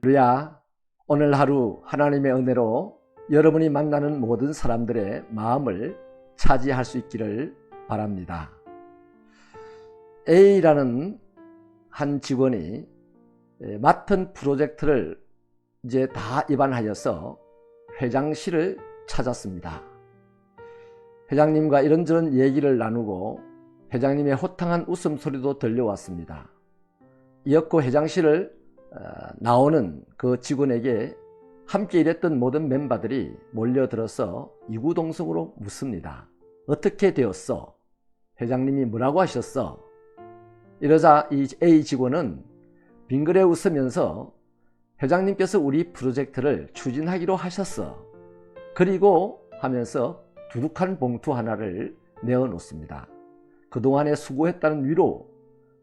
할렐루야. 오늘 하루 하나님의 은혜로 여러분이 만나는 모든 사람들의 마음을 차지할 수 있기를 바랍니다. A라는 한 직원이 맡은 프로젝트를 이제 다 입안하여서 회장실을 찾았습니다. 회장님과 이런저런 얘기를 나누고 회장님의 호탕한 웃음소리도 들려왔습니다. 이었고 회장실을 나오는 그 직원에게 함께 일했던 모든 멤버들이 몰려들어서 이구동성으로 묻습니다. 어떻게 되었어? 회장님이 뭐라고 하셨어? 이러자 이 A 직원은 빙그레 웃으면서 회장님께서 우리 프로젝트를 추진하기로 하셨어. 그리고 하면서 두둑한 봉투 하나를 내어놓습니다. 그동안에 수고했다는 위로,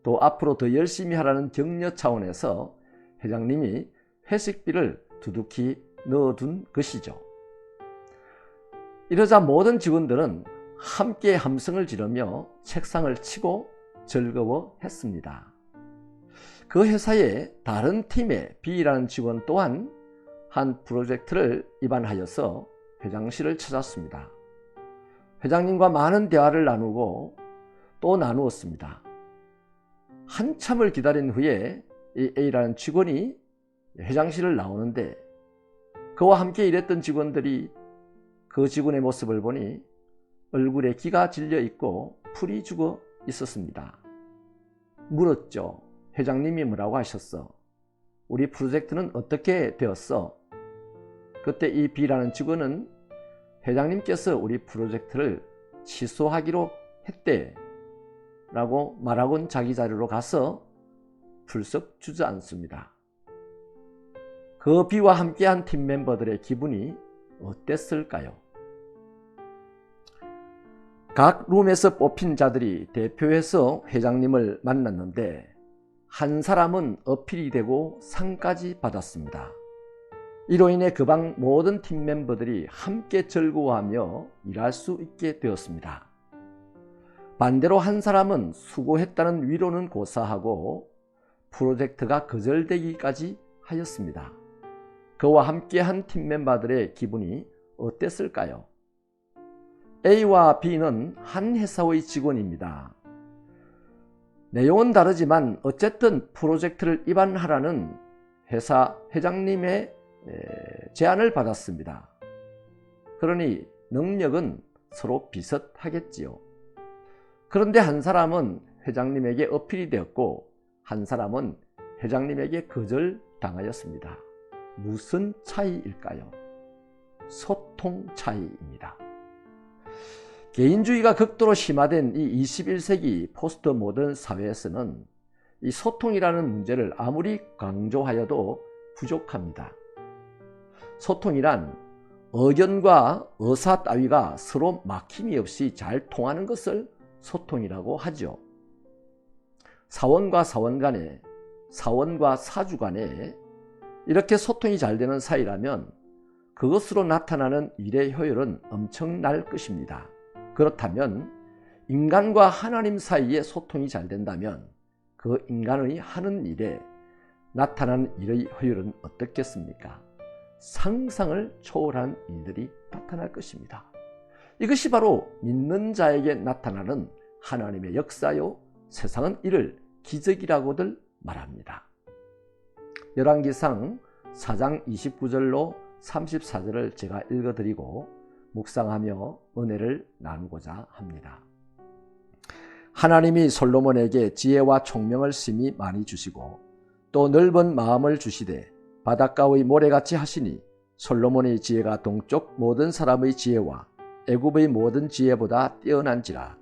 또 앞으로 더 열심히 하라는 격려 차원에서 회장님이 회식비를 두둑히 넣어둔 것이죠. 이러자 모든 직원들은 함께 함성을 지르며 책상을 치고 즐거워했습니다. 그 회사의 다른 팀의 B라는 직원 또한 한 프로젝트를 입안하여서 회장실을 찾았습니다. 회장님과 많은 대화를 나누고 또 나누었습니다. 한참을 기다린 후에 이 A라는 직원이 회장실을 나오는데 그와 함께 일했던 직원들이 그 직원의 모습을 보니 얼굴에 기가 질려 있고 풀이 죽어 있었습니다. 물었죠. 회장님이 뭐라고 하셨어? 우리 프로젝트는 어떻게 되었어? 그때 이 B라는 직원은 회장님께서 우리 프로젝트를 취소하기로 했대 라고 말하곤 자기 자리로 가서 불쑥 주저앉습니다. 그 B와 함께한 팀 멤버들의 기분이 어땠을까요? 각 룸에서 뽑힌 자들이 대표해서 회장님을 만났는데 한 사람은 어필이 되고 상까지 받았습니다. 이로 인해 그 방 모든 팀 멤버들이 함께 즐거워하며 일할 수 있게 되었습니다. 반대로 한 사람은 수고했다는 위로는 고사하고 프로젝트가 거절되기까지 하였습니다. 그와 함께한 팀 멤버들의 기분이 어땠을까요? A와 B는 한 회사의 직원입니다. 내용은 다르지만 어쨌든 프로젝트를 입안하라는 회사 회장님의 제안을 받았습니다. 그러니 능력은 서로 비슷하겠지요. 그런데 한 사람은 회장님에게 어필이 되었고 한 사람은 회장님에게 거절당하였습니다. 무슨 차이일까요? 소통 차이입니다. 개인주의가 극도로 심화된 이 21세기 포스트 모던 사회에서는 이 소통이라는 문제를 아무리 강조하여도 부족합니다. 소통이란 의견과 의사 따위가 서로 막힘이 없이 잘 통하는 것을 소통이라고 하죠. 사원과 사원 간에, 사원과 사주 간에 이렇게 소통이 잘 되는 사이라면 그것으로 나타나는 일의 효율은 엄청날 것입니다. 그렇다면 인간과 하나님 사이에 소통이 잘 된다면 그 인간의 하는 일에 나타나는 일의 효율은 어떻겠습니까? 상상을 초월한 일들이 나타날 것입니다. 이것이 바로 믿는 자에게 나타나는 하나님의 역사요, 세상은 이를 기적이라고들 말합니다. 열왕기상 4장 29절로 34절을 제가 읽어드리고 묵상하며 은혜를 나누고자 합니다. 하나님이 솔로몬에게 지혜와 총명을 심히 많이 주시고 또 넓은 마음을 주시되 바닷가의 모래같이 하시니 솔로몬의 지혜가 동쪽 모든 사람의 지혜와 애굽의 모든 지혜보다 뛰어난지라.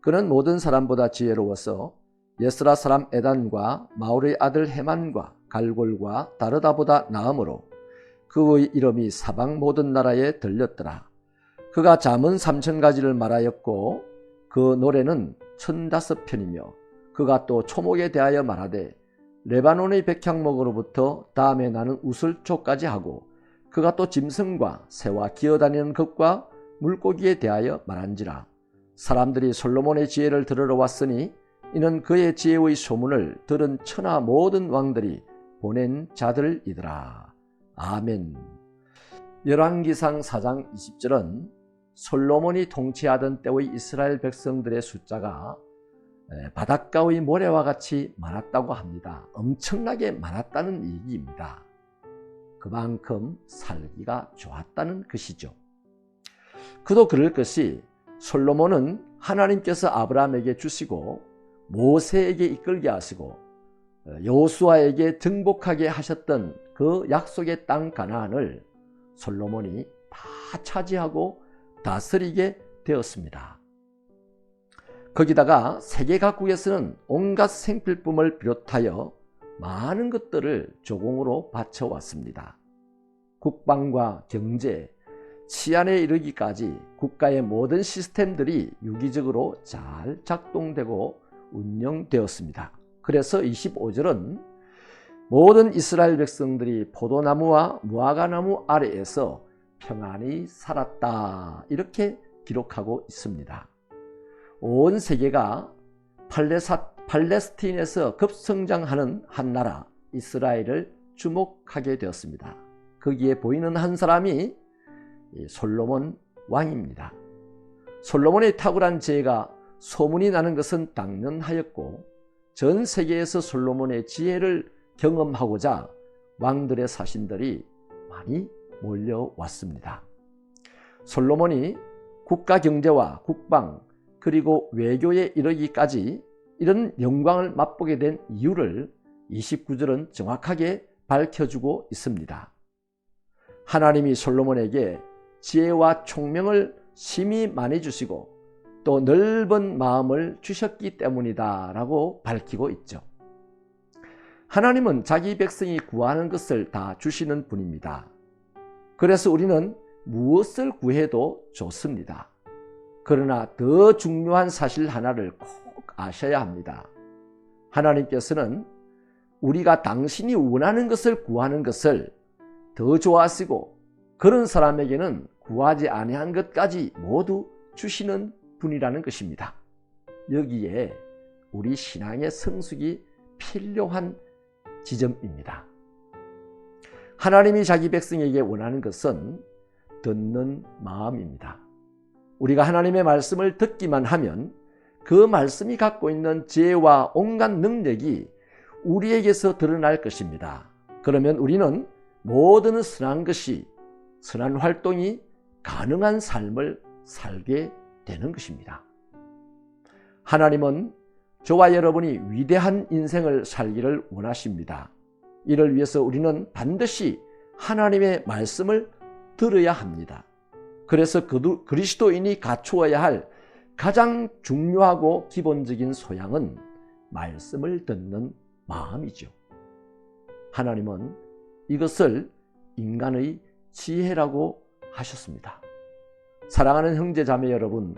그는 모든 사람보다 지혜로워서 예스라 사람 에단과 마올의 아들 헤만과 갈골과 다르다보다 나음으로 그의 이름이 사방 모든 나라에 들렸더라. 그가 잠언 3000가지를 말하였고 그 노래는 1005편이며 그가 또 초목에 대하여 말하되 레바논의 백향목으로부터 다음에 나는 우슬초까지 하고 그가 또 짐승과 새와 기어다니는 것과 물고기에 대하여 말한지라. 사람들이 솔로몬의 지혜를 들으러 왔으니 이는 그의 지혜의 소문을 들은 천하 모든 왕들이 보낸 자들이더라. 아멘. 열왕기상 4장 20절은 솔로몬이 통치하던 때의 이스라엘 백성들의 숫자가 바닷가의 모래와 같이 많았다고 합니다. 엄청나게 많았다는 얘기입니다. 그만큼 살기가 좋았다는 것이죠. 그도 그럴 것이 솔로몬은 하나님께서 아브라함에게 주시고 모세에게 이끌게 하시고 여호수아에게 정복하게 하셨던 그 약속의 땅 가나안을 솔로몬이 다 차지하고 다스리게 되었습니다. 거기다가 세계 각국에서는 온갖 생필품을 비롯하여 많은 것들을 조공으로 바쳐왔습니다. 국방과 경제, 치안에 이르기까지 국가의 모든 시스템들이 유기적으로 잘 작동되고 운영되었습니다. 그래서 25절은 모든 이스라엘 백성들이 포도나무와 무화과나무 아래에서 평안히 살았다, 이렇게 기록하고 있습니다. 온 세계가 팔레스틴에서 급성장하는 한 나라 이스라엘을 주목하게 되었습니다. 거기에 보이는 한 사람이 솔로몬 왕입니다. 솔로몬의 탁월한 지혜가 소문이 나는 것은 당연하였고 전 세계에서 솔로몬의 지혜를 경험하고자 왕들의 사신들이 많이 몰려왔습니다. 솔로몬이 국가 경제와 국방 그리고 외교에 이르기까지 이런 영광을 맛보게 된 이유를 29절은 정확하게 밝혀주고 있습니다. 하나님이 솔로몬에게 지혜와 총명을 심히 많이 주시고 또 넓은 마음을 주셨기 때문이다 라고 밝히고 있죠. 하나님은 자기 백성이 구하는 것을 다 주시는 분입니다. 그래서 우리는 무엇을 구해도 좋습니다. 그러나 더 중요한 사실 하나를 꼭 아셔야 합니다. 하나님께서는 우리가 당신이 원하는 것을 구하는 것을 더 좋아하시고 그런 사람에게는 구하지 아니한 것까지 모두 주시는 분이라는 것입니다. 여기에 우리 신앙의 성숙이 필요한 지점입니다. 하나님이 자기 백성에게 원하는 것은 듣는 마음입니다. 우리가 하나님의 말씀을 듣기만 하면 그 말씀이 갖고 있는 지혜와 온갖 능력이 우리에게서 드러날 것입니다. 그러면 우리는 모든 선한 것이, 선한 활동이 가능한 삶을 살게 되는 것입니다. 하나님은 저와 여러분이 위대한 인생을 살기를 원하십니다. 이를 위해서 우리는 반드시 하나님의 말씀을 들어야 합니다. 그래서 그리스도인이 갖추어야 할 가장 중요하고 기본적인 소양은 말씀을 듣는 마음이죠. 하나님은 이것을 인간의 지혜라고 하셨습니다. 사랑하는 형제 자매 여러분,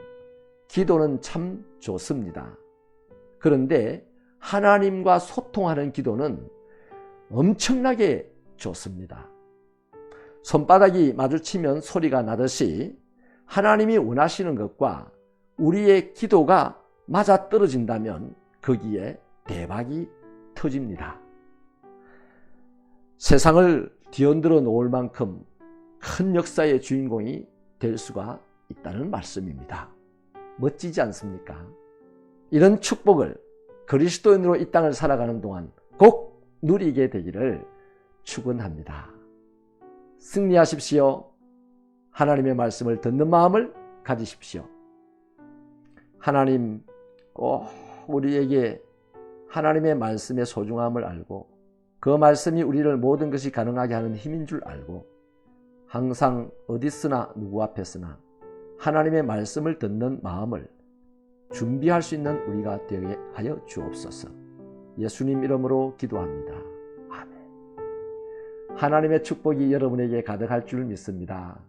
기도는 참 좋습니다. 그런데 하나님과 소통하는 기도는 엄청나게 좋습니다. 손바닥이 마주치면 소리가 나듯이 하나님이 원하시는 것과 우리의 기도가 맞아떨어진다면 거기에 대박이 터집니다. 세상을 뒤흔들어 놓을 만큼 큰 역사의 주인공이 될 수가 있다는 말씀입니다. 멋지지 않습니까? 이런 축복을 그리스도인으로 이 땅을 살아가는 동안 꼭 누리게 되기를 축원합니다. 승리하십시오. 하나님의 말씀을 듣는 마음을 가지십시오. 하나님 꼭 우리에게 하나님의 말씀의 소중함을 알고 그 말씀이 우리를 모든 것이 가능하게 하는 힘인 줄 알고 항상 어디서나 누구 앞에서나 하나님의 말씀을 듣는 마음을 준비할 수 있는 우리가 되게 하여 주옵소서. 예수님 이름으로 기도합니다. 아멘. 하나님의 축복이 여러분에게 가득할 줄 믿습니다.